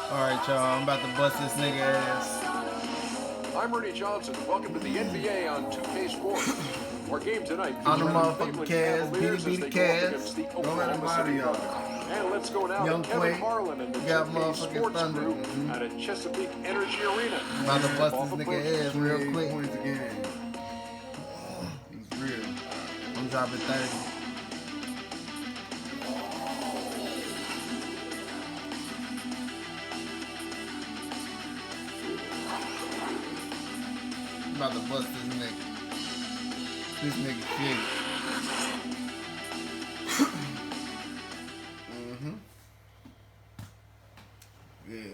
Alright, y'all. I'm about to bust this nigga ass. I'm Ernie Johnson. Welcome to the NBA on 2K Sports. Our game tonight On the features motherfucking Cavs, beat the Cavs. Don't let him lie to y'all. And let's go now Young to Kevin Kuai, Harlan and the got 2K motherfucking Sports Thunder. crew out at Chesapeake Energy Arena. About to bust this nigga ass real quick. Points a game. He's real. I'm dropping 30. I'm about to bust this nigga. This nigga shit. Yeah.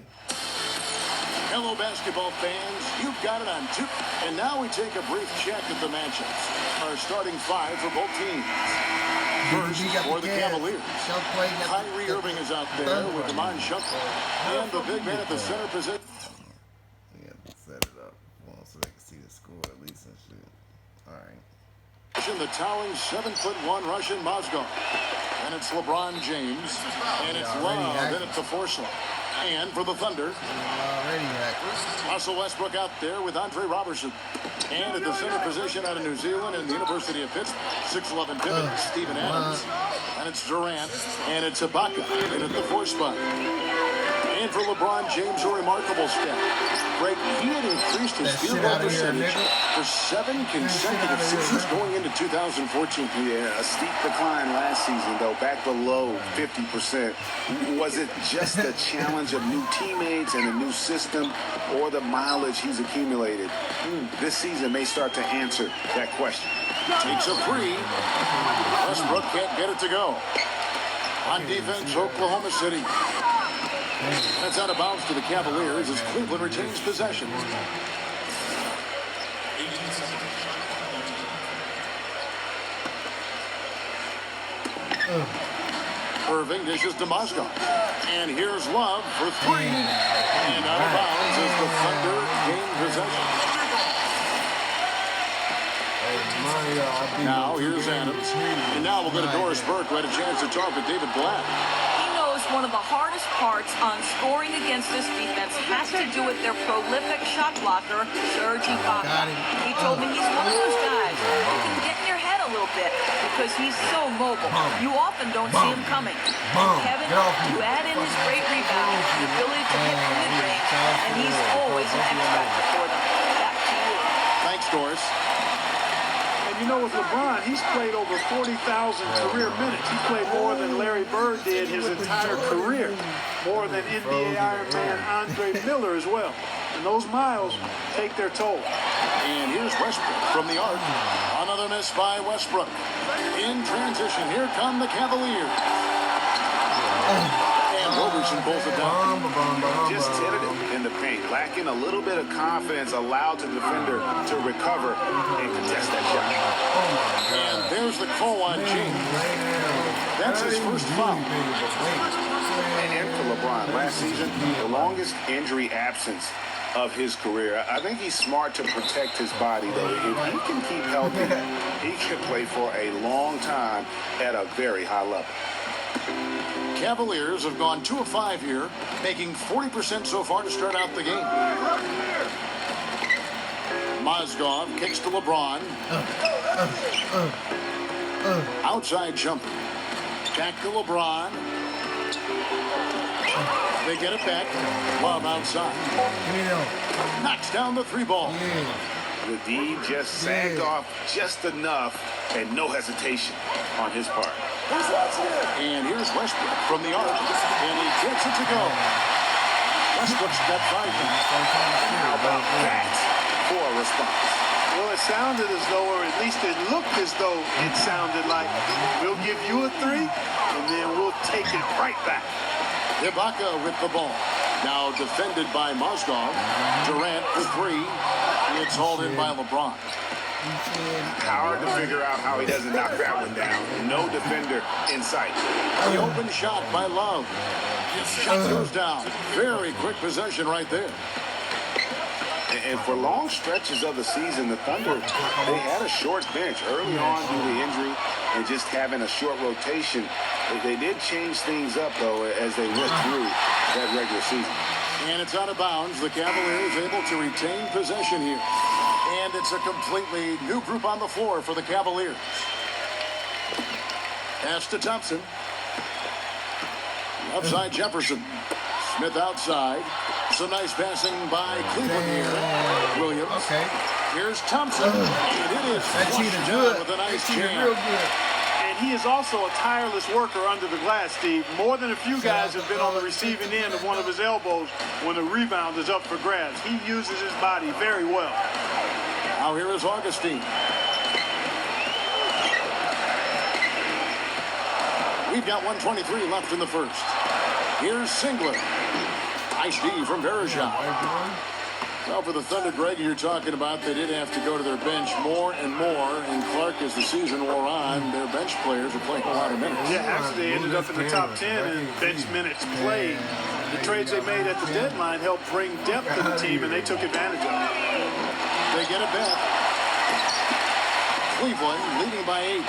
Hello, basketball fans. You've got it on two. And now we take a brief check at the matchups. Our starting five for both teams. First, for the Cavaliers. Kyrie Irving is out there with Iman Shumpert. And the big man at the center position. Yeah, set it up. Well, so they can see the score at least and shit. Alright. The towering 7'1" Russian Mozgov. And it's LeBron James. And it's Love in at the four slot. And for the Thunder, Russell Westbrook out there with Andre Robertson. And at the center position out of New Zealand and the University of Pittsburgh, 6'11" pivot, Steven Adams. And it's Durant. And it's Ibaka in at the four spot. And for LeBron James, a remarkable step. Greg, he had increased his field goal percentage for 7 consecutive seasons going into 2014. Yeah, a steep decline last season, though, back below 50%. Was it just the challenge of new teammates and a new system, or the mileage he's accumulated? This season may start to answer that question. Takes a three. Westbrook can't get it to go. On defense, Oklahoma City. That's out of bounds to the Cavaliers as Cleveland retains possession. Irving dishes to Mozgov. And here's Love for three. And out of bounds as the Thunder gain possession. Now here's Adams. And now we'll go to Doris Burke, who had a chance to talk with David Blatt. One of the hardest parts on scoring against this defense has to do with their prolific shot blocker, Serge Ibaka. He told me he's one of those guys who can get in your head a little bit because he's so mobile. You often don't see him coming. And Kevin, you add in his great rebound, the ability to hit from mid-range, and he's always an X factor for them. Back to you. Thanks, Doris. And you know, with LeBron, he's played over 40,000 career minutes. He played more than Larry Bird did his entire career, more than NBA Iron Man Andre Miller as well. And those miles take their toll. And here's Westbrook from the arc. Another miss by Westbrook. In transition, here come the Cavaliers. And Robertson pulls it down. Just tentative in the paint, lacking a little bit of confidence, allowed the defender to recover and contest that shot. And there's the call on James. That's his first foul. And for LeBron, last season, the longest injury absence of his career. I think he's smart to protect his body, though. If he can keep healthy, he can play for a long time at a very high level. Cavaliers have gone 2 of 5 here, making 40% so far to start out the game. Mozgov kicks to LeBron. Outside jumper. Back to LeBron. They get it back. Love outside. Knocks down the three ball. The D just sagged off just enough and no hesitation on his part. And here's Westbrook from the arc. And he gets it to go. Westbrook's got 5 minutes. How about that for a response? Well, it sounded as though, or at least it looked as though it sounded like, we'll give you a 3, and then we'll take it right back. Ibaka with the ball. Now defended by Mozgov. Durant for 3. It's hauled in by LeBron. Hard to figure out how he doesn't knock that one down. No defender in sight. The open shot by Love. Shot goes down. Very quick possession right there. And for long stretches of the season, the Thunder, they had a short bench early on due to injury. and just having a short rotation. They did change things up, though, as they went through that regular season. And it's out of bounds. The Cavaliers able to retain possession here. And it's a completely new group on the floor for the Cavaliers. Pass to Thompson. Outside Jefferson. Smith outside. Some nice passing by Cleveland here. Williams. Okay. Here's Thompson. And it is That cheated good. with a nice That cheated jam. real good. And he is also a tireless worker under the glass, Steve. More than a few guys have been on the receiving end of one of his elbows when the rebound is up for grabs. He uses his body very well. Now here is Augustine. We've got 1:23 left in the first. Here's Singler. Nice D from Bergeron. Well, for the Thunder, Greg, you're talking about, they did have to go to their bench more and more. And Clark, as the season wore on, their bench players are playing a lot of minutes. Yeah, actually they ended up in the top 10 in bench minutes played. The trades they made at the deadline helped bring depth to the team, and they took advantage of it. They get it back. Cleveland leading by 8.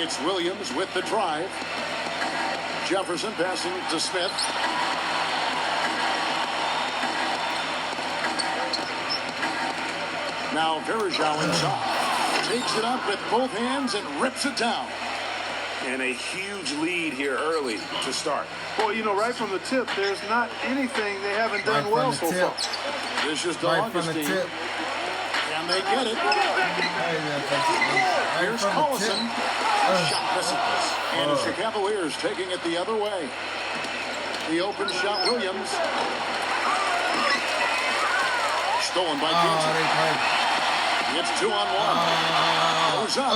It's Williams with the drive. Jefferson passing to Smith. Now Bergeron inside. Takes it up with both hands and rips it down. And a huge lead here early to start. Well, you know, right from the tip, there's not anything they haven't done Right well from so the far. tip. This is Right from the Augustine. tip. And they get it. Here's Collison. Shot misses. And it's the Cavaliers taking it the other way. The open shot, Williams. Stolen by Kansas. It's 2-on-1. Goes up.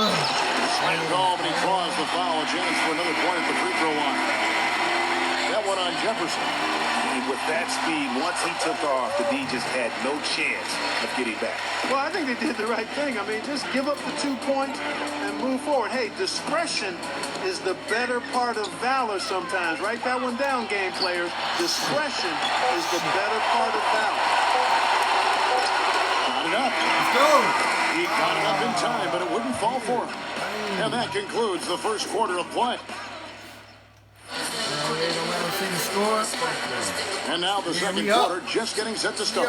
Slam call, but he draws the foul. A chance for another point at the free throw line. That one on Jefferson. And with that speed, once he took off, the D just had no chance of getting back. Well, I think they did the right thing. I mean, just give up the 2 points and move forward. Hey, discretion is the better part of valor sometimes. Write that one down, game players. Discretion is the better part of valor. Got it up. Let's go. He got it up in time, but it wouldn't fall for him. And that concludes the first quarter of play. And now the second quarter just getting set to start.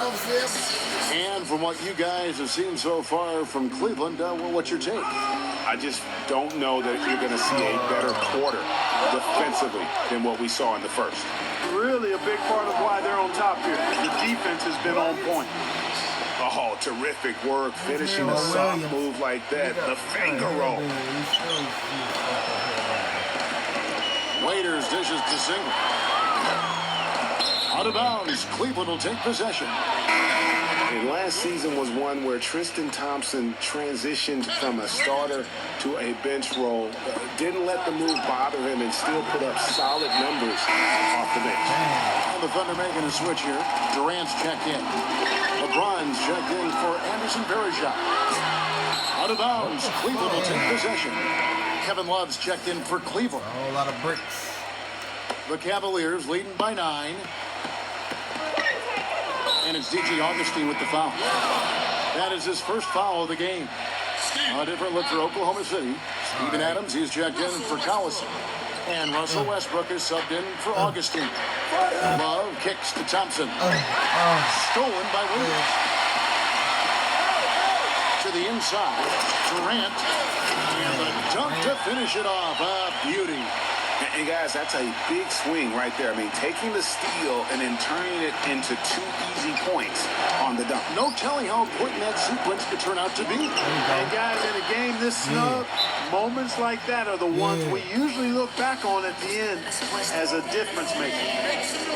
And from what you guys have seen so far from Cleveland, well, what's your take? I just don't know that you're going to see a better quarter defensively than what we saw in the first. Really a big part of why they're on top here. The defense has been on point. Oh, terrific work finishing a soft move like that. The finger roll. Waiters dishes to Singler. Out of bounds. Cleveland will take possession. And last season was one where Tristan Thompson transitioned from a starter to a bench role. Didn't let the move bother him and still put up solid numbers off the bench. And the Thunder making a switch here. Durant's checked in. LeBron's checked in for Anderson Bergeron. Out of bounds. Cleveland will take possession. Kevin Love's checked in for Cleveland. A whole lot of bricks. The Cavaliers leading by 9. And it's DJ Augustine with the foul. That is his first foul of the game. A different look for Oklahoma City. Steven Adams, he's checked in for Collison. And Russell Westbrook is subbed in for Augustine. Love kicks to Thompson. Stolen by Williams. To the inside. Durant. And the dunk to finish it off. A beauty. And guys, that's a big swing right there. I mean, taking the steal and then turning it into 2 easy points on the dunk. No telling how important that sequence could turn out to be. And guys, in a game this snug, moments like that are the ones we usually look back on at the end as a difference maker.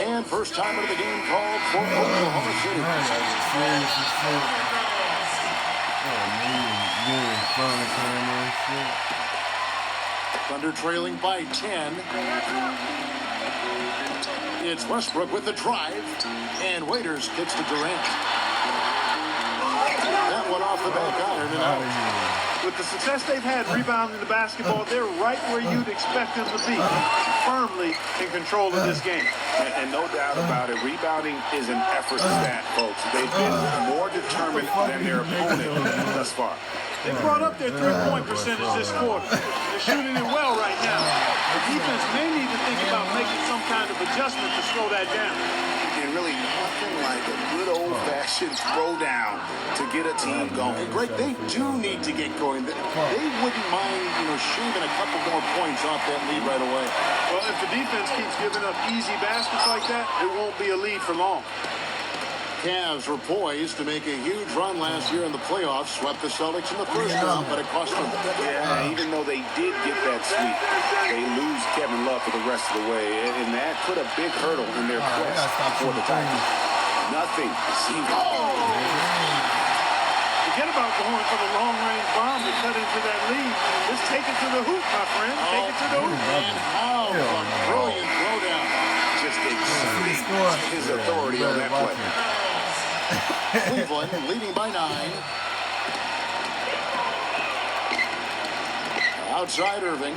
And first time of the game called for Oklahoma City. Thunder trailing by 10. It's Westbrook with the drive. And Waiters kicks to Durant. That one off the back iron and out. With the success they've had rebounding the basketball, they're right where you'd expect them to be. Firmly in control of this game. And no doubt about it, rebounding is an effort stat, folks. They've been more determined than their opponent thus far. They brought up their three-point percentage this quarter. They're shooting it well right now. The defense may need to think about making some kind of adjustment to slow that down. And really nothing like a good old-fashioned throwdown to get a team going. And Greg, they do need to get going. They wouldn't mind, shaving a couple more points off that lead right away. Well, if the defense keeps giving up easy baskets like that, it won't be a lead for long. Cavs were poised to make a huge run last year in the playoffs, swept the Celtics in the first round, but it cost them. Yeah, even though they did get that sweep, they lose Kevin Love for the rest of the way, and that put a big hurdle in their quest for the Titans. Nothing seemed. Forget about going for the long-range bomb to cut into that lead. Just take it to the hoop, my friend. Take it to the hoop. And a brilliant throwdown. Just exceeding his authority on that play. Cleveland leading by 9. Outside Irving.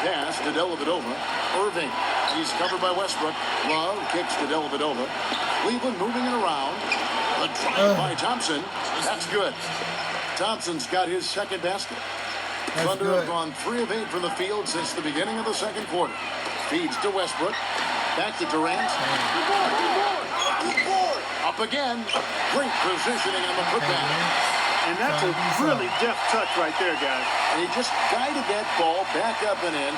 Pass to Dellavedova. Irving. He's covered by Westbrook. Love kicks to Dellavedova. Cleveland moving it around. The drive by Thompson. That's good. Thompson's got his second basket. Thunder have gone 3 of 8 from the field since the beginning of the second quarter. Feeds to Westbrook. Back to Durant. Up again. Great positioning on the putback. And that's a really deft touch right there, guys. And he just guided that ball back up and in.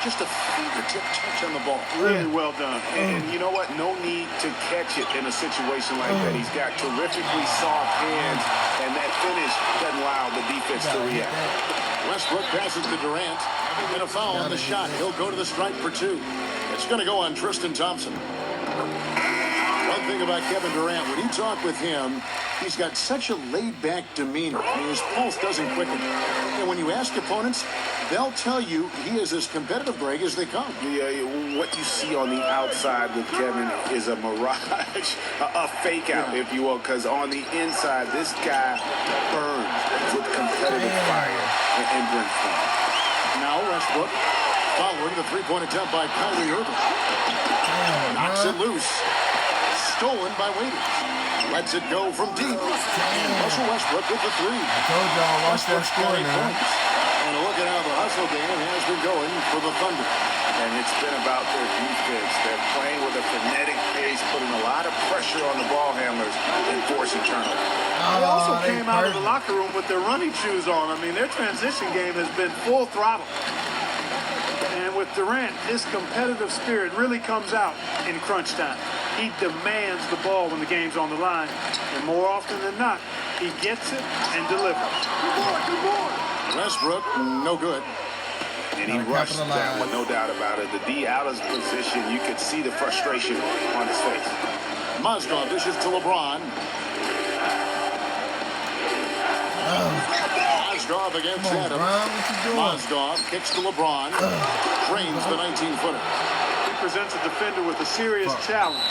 Just a fingertip touch on the ball. Really well done. And you know what? No need to catch it in a situation like that. He's got terrifically soft hands, and that finish doesn't allow the defense to react. Westbrook passes to Durant. And a foul on the shot. He'll go to the stripe for 2. It's going to go on Tristan Thompson. One thing about Kevin Durant, when you talk with him, he's got such a laid-back demeanor. I mean, his pulse doesn't quicken. And when you ask opponents, they'll tell you he is as competitive, Greg, as they come. Yeah, what you see on the outside with Kevin is a mirage, a fake out, if you will, because on the inside, this guy burns with competitive fire and brimstone. Now Westbrook following the three-point attempt by Kyrie Irving. Knocks it loose. Stolen by Waiters. Lets it go from deep. And Russell Westbrook with the 3. I told y'all, watch that score now. And look at how the hustle game has been going for the Thunder. And it's been about their defense. They're playing with a frenetic pace, putting a lot of pressure on the ball handlers and forcing turnovers. They also came out of the locker room with their running shoes on. I mean, their transition game has been full throttle. And with Durant, his competitive spirit really comes out in crunch time. He demands the ball when the game's on the line. And more often than not, he gets it and delivers. Westbrook, no good. And he rushed that one, no doubt about it. The D out of position, you could see the frustration on his face. Mozgov dishes to LeBron. Mozgov against Adam. Mozgov kicks to LeBron. Drains the 19-footer. He presents a defender with a serious challenge,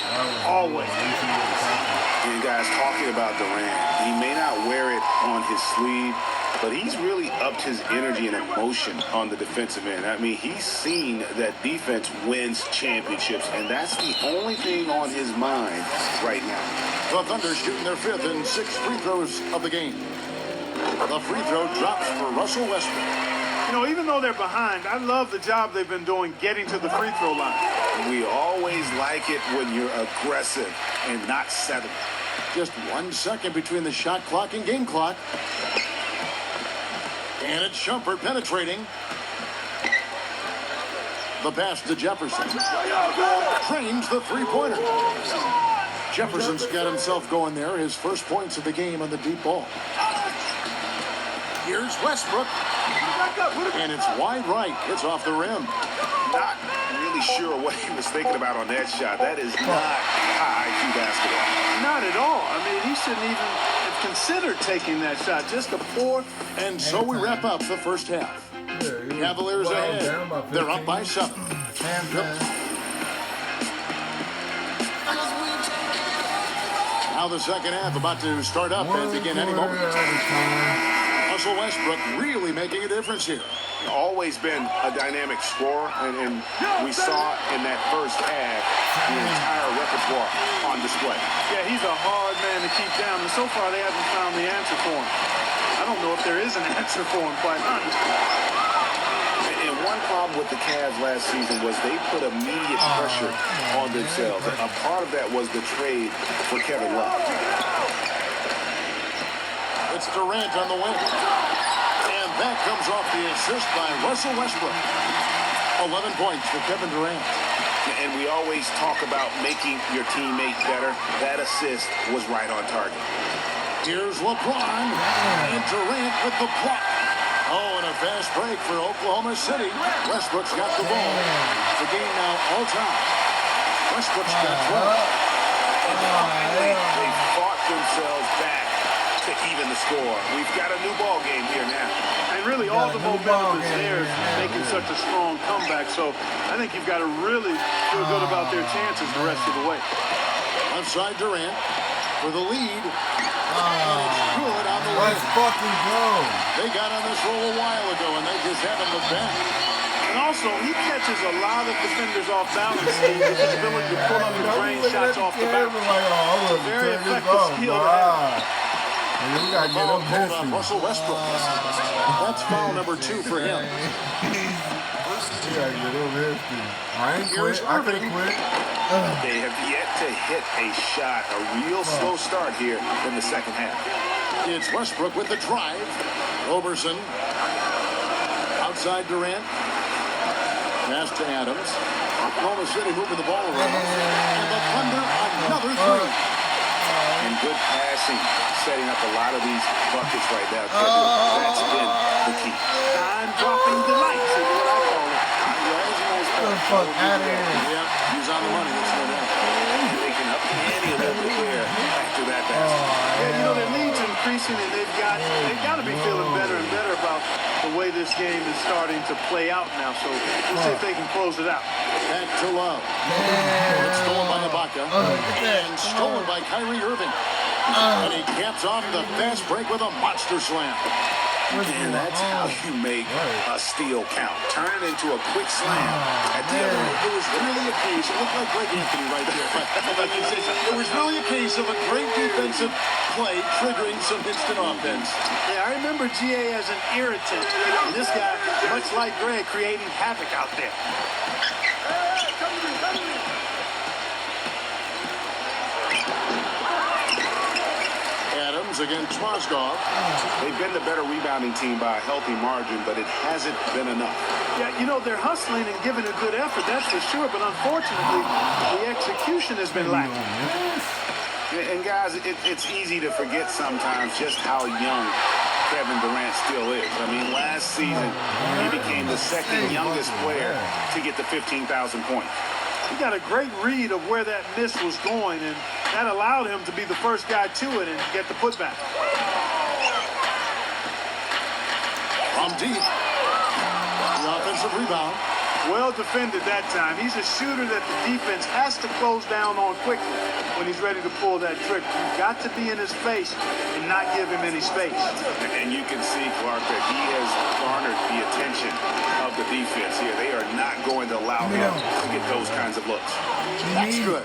always. And guys, talking about Durant, he may not wear it on his sleeve, but he's really upped his energy and emotion on the defensive end. I mean, he's seen that defense wins championships, and that's the only thing on his mind right now. The Thunder shooting their 5th and 6th free throws of the game. The free throw drops for Russell Westbrook. You know, even though they're behind, I love the job they've been doing getting to the free throw line. We always like it when you're aggressive and not settling. Just 1 second between the shot clock and game clock. And it's Shumpert penetrating. The pass to Jefferson. Trains the three-pointer. Jefferson's got himself going there. His first points of the game on the deep ball. Here's Westbrook. And it's wide right. It's off the rim. Not really sure what he was thinking about on that shot. That is not high IQ basketball. Not at all. I mean, he shouldn't even have considered taking that shot. Just a poor. And so we wrap up the first half. Cavaliers ahead. They're up by 7. Now the second half about to start up and begin any moment. A Russell Westbrook really making a difference here. Always been a dynamic scorer, and we saw in that first half the entire repertoire on display. Yeah, he's a hard man to keep down, and so far they haven't found the answer for him. I don't know if there is an answer for him, quite honestly. And one problem with the Cavs last season was they put immediate pressure on themselves. A part of that was the trade for Kevin Love. It's Durant on the wing. And that comes off the assist by Russell Westbrook. 11 points for Kevin Durant. And we always talk about making your teammate better. That assist was right on target. Here's LeBron. And Durant with the block. Oh, and a fast break for Oklahoma City. Westbrook's got the ball. The game now all time. Westbrook's got 12. And finally, they fought themselves back to even the score. We've got a new ball game here now. And really all the momentum is there making such a strong comeback. So I think you've got to really feel good about their chances the rest of the way. Left side Durant for the lead. And it's good on the Let's wing. fucking go. They got on this roll a while ago, and they just haven't looked back. And also, he catches a lot of defenders off balance, Steve, with his ability to pull up and drain shots off the back. Very effective skill to have. And we gotta get Foul him called on pissy. Russell Westbrook. That's foul number 2 for him. We gotta get him pissy. I ain't quit. I could've quit. They have yet to hit a shot, a real slow start here in the second half. It's Westbrook with the drive. Roberson. Outside Durant. Pass to Adams. Oklahoma City moving the ball around. And the Thunder, another three. And good passing, setting up a lot of these buckets right now, Kevin. That's been the key. Time-dropping delights is what I call it. Get the fuck out of here. Yeah, he's on the money. That's no doubt. And they can up the ante a little bit there after that basket. Yeah, you know, their lead's increasing, and they've got to be feeling better and better about the way this game is starting to play out now. So we'll see if they can close it out. Back to Love. It's stolen by Ibaka. And stolen by Kyrie Irving. And he caps off the fast break with a monster slam. And that's how you make a steal count. Turn it into a quick slam. At the other end. It was really a case. It looked like Greg Anthony right there. But it was really a case of a great defensive play triggering some instant offense. Yeah, I remember GA as an irritant. And this guy, much like Greg, creating havoc out there. Adams against Mozgov. They've been the better rebounding team by a healthy margin, but it hasn't been enough. Yeah, you know, they're hustling and giving a good effort, that's for sure. But unfortunately, the execution has been lacking. And guys, it's easy to forget sometimes just how young Kevin Durant still is. I mean, last season, he became the second youngest player to get to 15,000 points. He got a great read of where that miss was going, and that allowed him to be the first guy to it and get the putback. From deep. The offensive rebound. Well defended that time. He's a shooter that the defense has to close down on quickly when he's ready to pull that trigger. You've got to be in his face and not give him any space. And you can see, Clark, that he has garnered the attention of the defense here. They are not going to allow him to get those kinds of looks. That's good.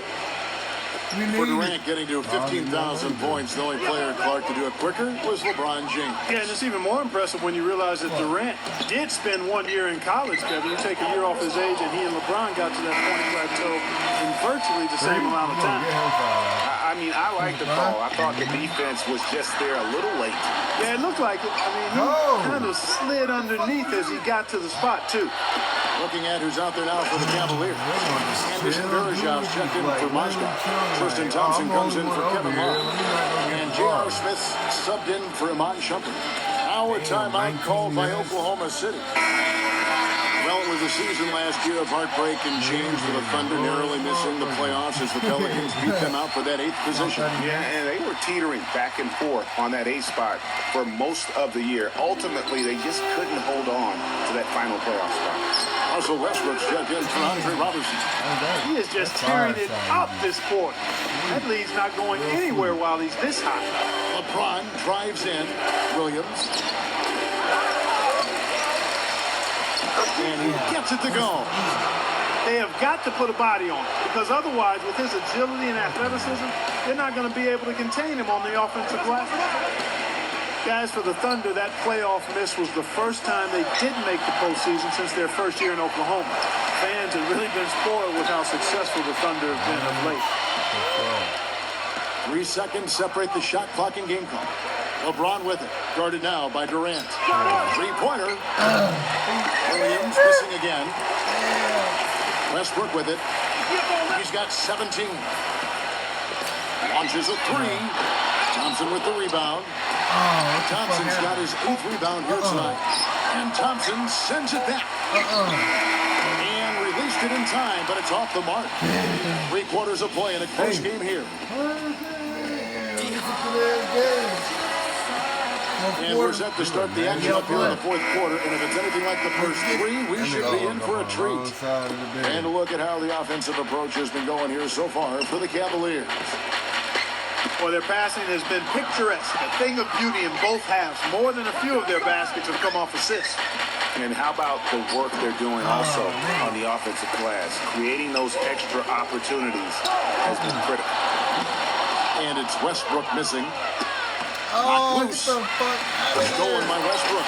For Durant getting to 15,000 points, the only player, Clark, to do it quicker was LeBron James. Yeah, and it's even more impressive when you realize that Durant did spend 1 year in college, Kevin. You take a year off his age, and he and LeBron got to that point plateau in virtually the same amount of time. I mean, I like the call. I thought the defense was just there a little late. Yeah, it looked like it. I mean, he kind of slid underneath as he got to the spot, too. Looking at who's out there now for the Cavaliers. Anderson Varejav's checked in for Mozgov. Tristan Thompson comes in for Kevin Love. And J.R. Smith subbed in for Iman Shumpert. Now a timeout called by Oklahoma City. Well, it was a season last year of heartbreak and change for the Thunder, narrowly missing the playoffs as the Pelicans beat them out for that 8th position. Yeah, and they were teetering back and forth on that 8th spot for most of the year. Ultimately, they just couldn't hold on to that final playoff spot. Russell Westbrook's checked in for Andre Robertson. He is just tearing it up this quarter. That lead's not going anywhere while he's this hot. LeBron drives in. Williams And he gets it to go. They have got to put a body on him, because otherwise, with his agility and athleticism, they're not going to be able to contain him on the offensive glass. Guys, for the Thunder, that playoff miss was the first time they didn't make the postseason since their first year in Oklahoma. Fans have really been spoiled with how successful the Thunder have been of late. 3 seconds separate the shot clock and game clock. LeBron with it, guarded now by Durant. Three-pointer. Williams missing again. Westbrook with it. He's got 17. Launches a three. Thompson with the rebound. Thompson's got his 8th rebound here tonight. And Thompson sends it back. And released it in time, but it's off the mark. 3/4 of play in a close game here. And we're set to start the action up here in the 4th quarter. And if it's anything like the first 3, we should be in for a treat. And look at how the offensive approach has been going here so far for the Cavaliers. Well, their passing has been picturesque, a thing of beauty in both halves. More than a few of their baskets have come off assists. And how about the work they're doing also on the offensive glass? Creating those extra opportunities has been critical. And it's Westbrook missing. Oh, Loose. Stolen by Westbrook.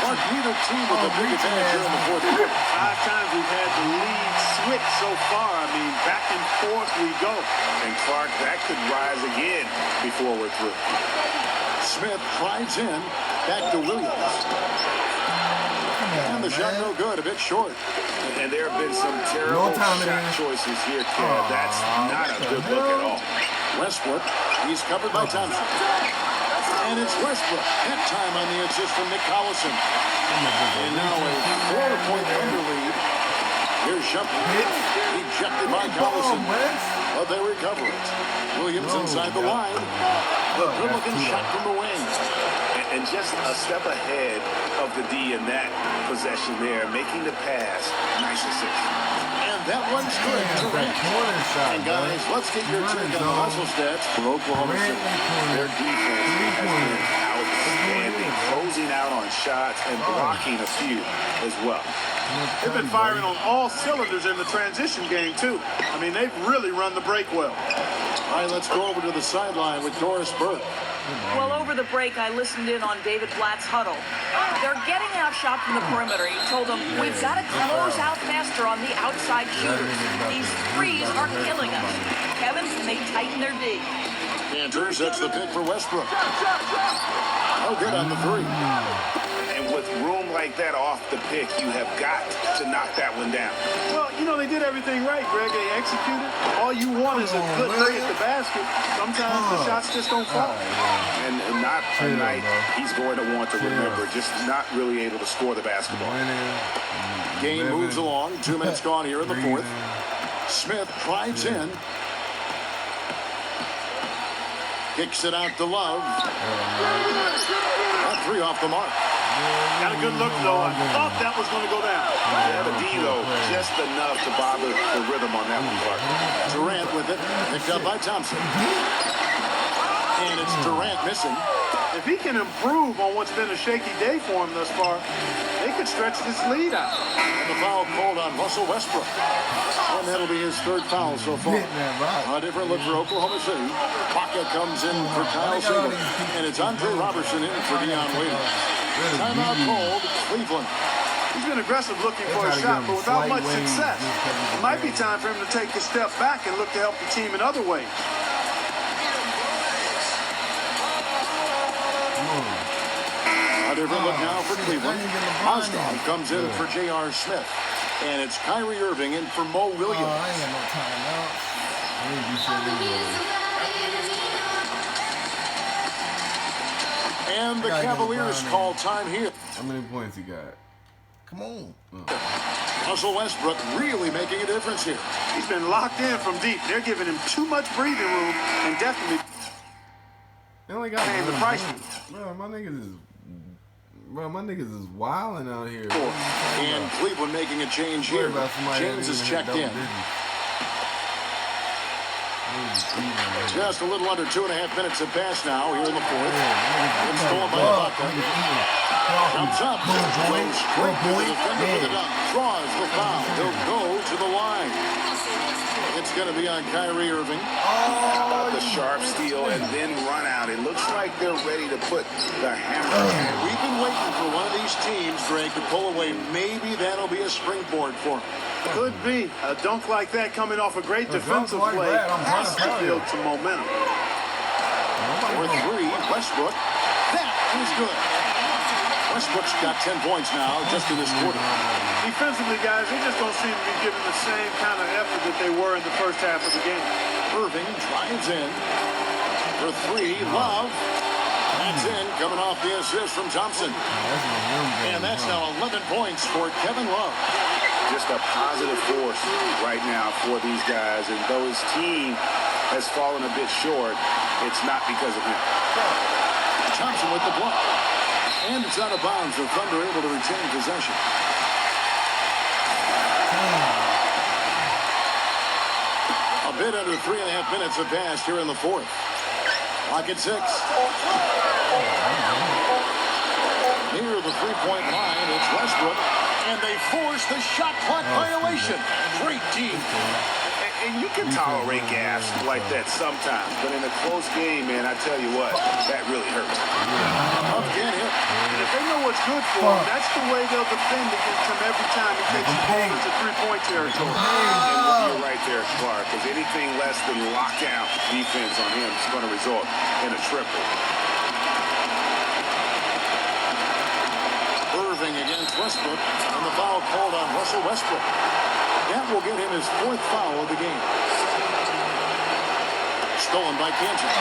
Mark, neither team with a big advantage here in the 4th quarter. 5 times we've had the lead switch so far. I mean, back and forth we go. And Clark, that could rise again before we're through. Smith drives in. Back to Williams. And the shot no good, a bit short. And there have been some terrible shot choices here, Kev. That's not a good look at all. Westbrook, he's covered by Thompson. And it's Westbrook. That time on the assist from Nick Collison. And now a 4-point Thunder lead. Here's Shumpert. Ejected by Collison. But they recover it. Williams inside the line. The good-looking shot from the wing. And just a step ahead of the D in that possession there, making the pass. Nice assist. And that one's good. And guys, let's get your take on the hustle stats for Oklahoma City. Their defense has been outstanding, closing out on shots and blocking a few as well. They've been firing on all cylinders in the transition game, too. I mean, they've really run the break well. All right, let's go over to the sideline with Doris Burke. Well, over the break, I listened in on David Blatt's huddle. They're getting outshot from the perimeter. He told them, we've got to close out faster on the outside shooters. These threes are killing us. Kevin, they tighten their D. Cantor sets the pick for Westbrook. No good on the three. And with room like that off the pick, you have got to knock that one down. Well, you know, they did everything right, Greg. They executed. All you want is a good look at the basket. Sometimes the shots just don't fall. And not a night he's going to want to remember, just not really able to score the basketball. Game moves along. 2 minutes gone here in the 4th. Smith drives in. Kicks it out to Love. That 3 off the mark. Got a good look, though. I thought that was going to go down. Yeah, the D, though, just enough to bother the rhythm on that one, Clark. Durant with it. Picked up by Thompson. And it's Durant missing. If he can improve on what's been a shaky day for him thus far, they could stretch this lead out. And the foul called on Russell Westbrook. And that'll be his 3rd foul so far. A different look for Oklahoma City. Baca comes in for Kyle Siegel. And it's Andre Robertson in for Dion Waiters. Timeout called Cleveland. He's been aggressive looking for a shot, but without much success. It might be time for him to take a step back and look to help the team in other ways. A different look now for Cleveland. Osgood comes in for J.R. Smith. And it's Kyrie Irving in for Mo Williams. I ain't got no timeout. And the Cavaliers call time here. How many points he got? Come on. Russell Westbrook really making a difference here. He's been locked in from deep. They're giving him too much breathing room and definitely They only got paying the price. Bro, my niggas is wilding out here. And Cleveland making a change here. James is checked in. Just a little under 2.5 minutes have passed now here in the fourth. It's stolen by Ibaka. Jumps up. Goes straight to the defender for the dunk. Draws the foul. He'll go to the line. It's going to be on Kyrie Irving. How about the sharp steal and then run out? It looks like they're ready to put the hammer in. We've been waiting for one of these teams, Greg, to pull away. Maybe that'll be a springboard for them. Could be. A dunk like that coming off a great defensive like play that, I'm has to trying to build tell some momentum. For three, Westbrook. That is good. Westbrook's got 10 points now just in this quarter. Defensively, guys, they just don't seem to be giving the same kind of effort that they were in the first half of the game. Irving drives in. For three, Love. That's in, coming off the assist from Thompson. And that's now 11 points for Kevin Love. Just a positive force right now for these guys. And though his team has fallen a bit short, it's not because of him. Thompson with the block. And it's out of bounds. The Thunder able to retain possession. A bit under 3.5 minutes have passed here in the fourth. Clock at 6. Near the three-point line, it's Westbrook. And they force the shot clock violation. Great team. And you can tolerate gaps like that sometimes, but in a close game, man, I tell you what, that really hurts. Up again here. And if they know what's good for them, that's the way they'll defend against him every time he takes the ball into three-point territory. And you're right there, Clark, because anything less than lockdown defense on him is going to result in a triple. Irving against Westbrook, and the foul called on Russell Westbrook. That will get him his fourth foul of the game. Stolen by Kansas.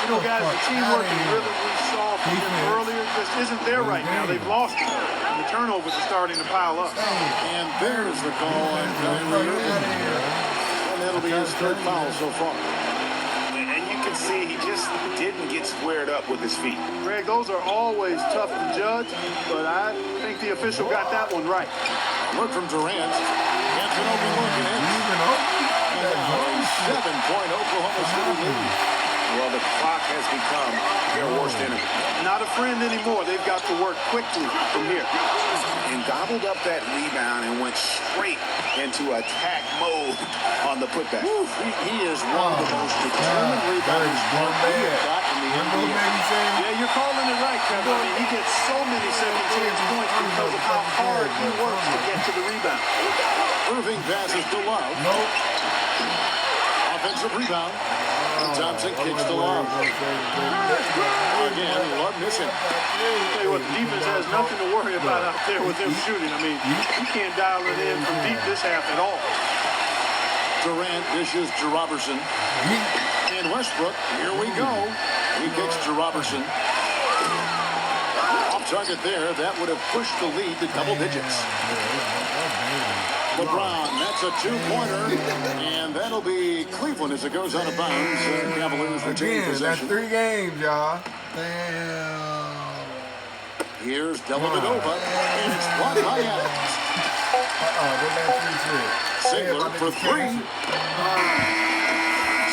You know, guys, the teamwork and rhythm we saw from them earlier just isn't there right now. They've lost it. And the turnovers are starting to pile up. And there's the call on Kyrie Irving. And that'll be his third foul so far. And you can see he just didn't get squared up with his feet. Greg, those are always tough to judge, but I think the official got that one right. Look from Durant. Gets an open look and hits. And now a 7-point Oklahoma City lead. Well, the clock has become their worst enemy. Not a friend anymore. They've got to work quickly from here. And gobbled up that rebound and went straight into attack mode on the putback. He is one of the most determined rebounders we have got in the NBA. Yeah, you're calling it right, Kevin. I mean, he gets so many second-chance points because of how hard he works to get to the rebound. Irving passes to Love. Offensive rebound. Thompson kicks to Love. Again, Love missing. I'll tell you what, the defense has nothing to worry about out there with them shooting. I mean, you can't dial it in from deep this half at all. Durant dishes to Robertson. And Westbrook, here we go. He kicks to Robertson. Off target there. That would have pushed the lead to double digits. LeBron, that's a two-pointer, and that'll be Cleveland as it goes out of bounds. Cavaliers retain possession. That's 3 games, y'all. Damn. Here's Dellavedova, and it's blocked by Adams. Sigler for 3.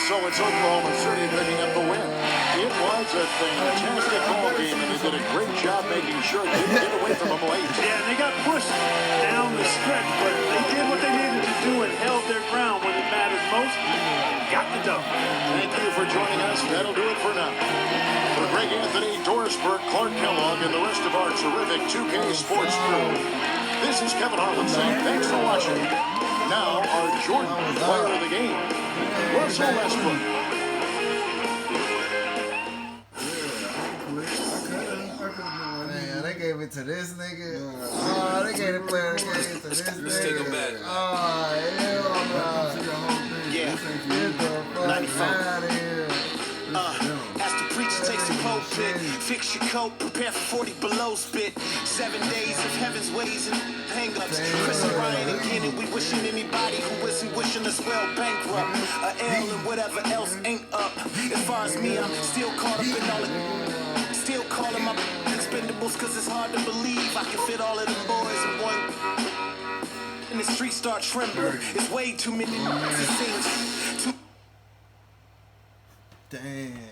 So it's Oklahoma City picking up the win. It was a fantastic ball game, and they did a great job making sure they didn't get away from them late. Yeah, and they got pushed down the stretch, but they did what they needed to do and held their ground when it mattered most. Got the dub. Thank you for joining us. That'll do it for now. For Greg Anthony, Doris Burke, Clark Kellogg, and the rest of our terrific 2K Sports crew, this is Kevin Harlan saying thanks for watching. Now, our Jordan player of the game, Russell Westbrook. Man, they gave it to this nigga. Oh, they gave the player of the game to this nigga. Let's take him back. Oh, hell no. Yeah. Get the fuck out of here. As the preacher takes the pulpit, fix your coat, prepare for 40 below spit. 7 days of heaven's ways and hang-ups. Chris and Ryan again, and we wishing anybody who isn't wishing us well bankrupt. A L and whatever else ain't up. As far as me, I'm still caught up in all it. Still calling my expendables, cause it's hard to believe I can fit all of them boys in one. And the streets start trembling. It's way too many, it seems. Too Damn.